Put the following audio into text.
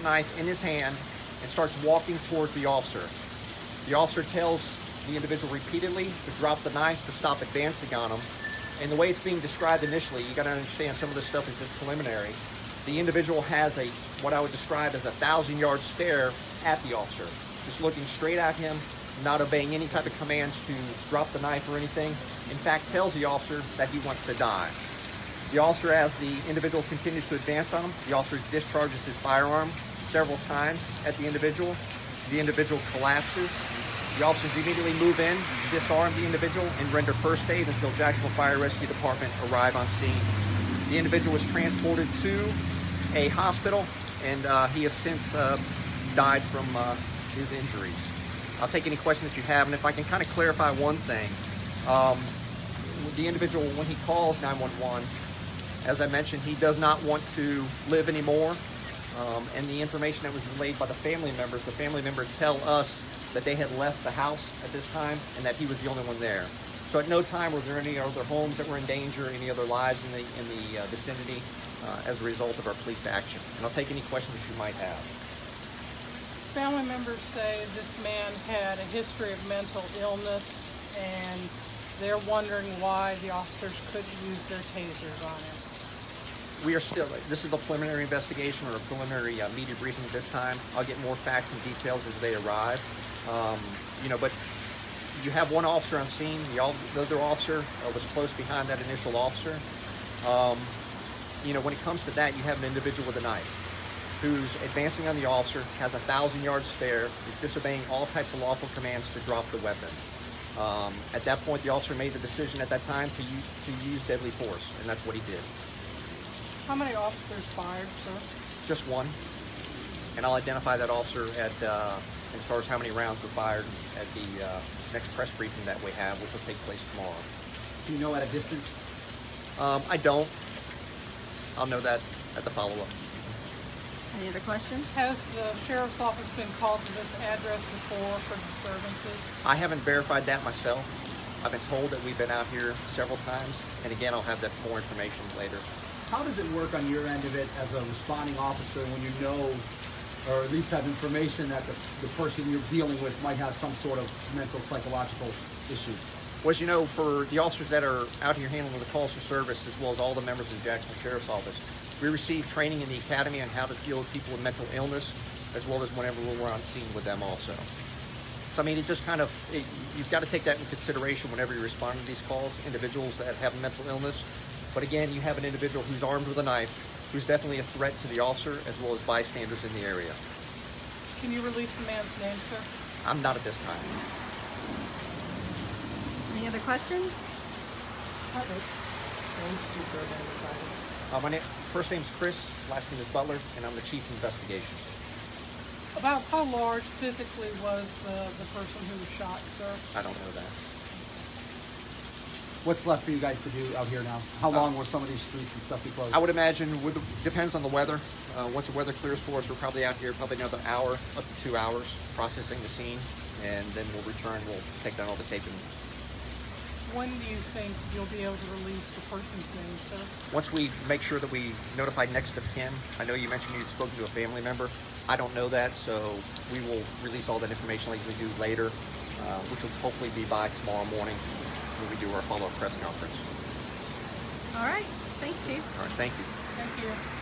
knife in his hand and starts walking towards the officer. The officer tells the individual repeatedly to drop the knife, to stop advancing on him. And the way it's being described initially, you gotta understand some of this stuff is just preliminary. The individual has what I would describe as a 1,000-yard stare at the officer, just looking straight at him, not obeying any type of commands to drop the knife or anything. In fact, tells the officer that he wants to die. The officer, as the individual continues to advance on him, the officer discharges his firearm several times at the individual. The individual collapses. The officers immediately move in, disarm the individual, and render first aid until Jacksonville Fire Rescue Department arrive on scene. The individual was transported to a hospital, and he has since died from his injuries. I'll take any questions that you have, and if I can kind of clarify one thing. The individual, when he calls 911, as I mentioned, he does not want to live anymore. And the information that was relayed by the family members tell us that they had left the house at this time and that he was the only one there. So at no time were there any other homes that were in danger, any other lives in the vicinity as a result of our police action. And I'll take any questions that you might have. Family members say this man had a history of mental illness, and they're wondering why the officers couldn't use their tasers on him. We are still, this is the preliminary investigation or a preliminary media briefing at this time. I'll get more facts and details as they arrive. But you have one officer on scene. The other officer was close behind that initial officer. When it comes to that, you have an individual with a knife who's advancing on the officer, has a 1,000-yard stare, is disobeying all types of lawful commands to drop the weapon. At that point, the officer made the decision at that time to use deadly force, and that's what he did. How many officers fired, sir? Just one, and I'll identify that officer as far as how many rounds were fired at the next press briefing that we have, which will take place tomorrow. Do you know at a distance? I don't. I'll know that at the follow-up. Any other questions? Has the sheriff's office been called to this address before for disturbances? I haven't verified that myself. I've been told that we've been out here several times, and again, I'll have that more information later. How does it work on your end of it as a responding officer when you know, or at least have information that the person you're dealing with might have some sort of mental, psychological issue? Well, as you know, for the officers that are out here handling the calls for service, as well as all the members of the Jacksonville Sheriff's Office, we receive training in the academy on how to deal with people with mental illness, as well as whenever we're on scene with them also. So, I mean, it just kind of, you've got to take that into consideration whenever you're responding to these calls, individuals that have mental illness. But again, you have an individual who's armed with a knife, who's definitely a threat to the officer, as well as bystanders in the area. Can you release the man's name, sir? I'm not at this time. Any other questions? My first name's Chris, last name is Butler, and I'm the Chief of Investigations. About how large physically was the person who was shot, sir? I don't know that. What's left for you guys to do out here now? How long will some of these streets and stuff be closed? I would imagine, depends on the weather. Once the weather clears for us, we're probably out here probably another hour, up to 2 hours, processing the scene, and then we'll return, we'll take down all the taping. When do you think you'll be able to release the person's name, sir? Once we make sure that we notify next of kin. I know you mentioned you'd spoken to a family member. I don't know that, so we will release all that information like we do later, which will hopefully be by tomorrow morning when we do our follow-up press conference. All right. Thanks, Chief. All right, thank you. Thank you.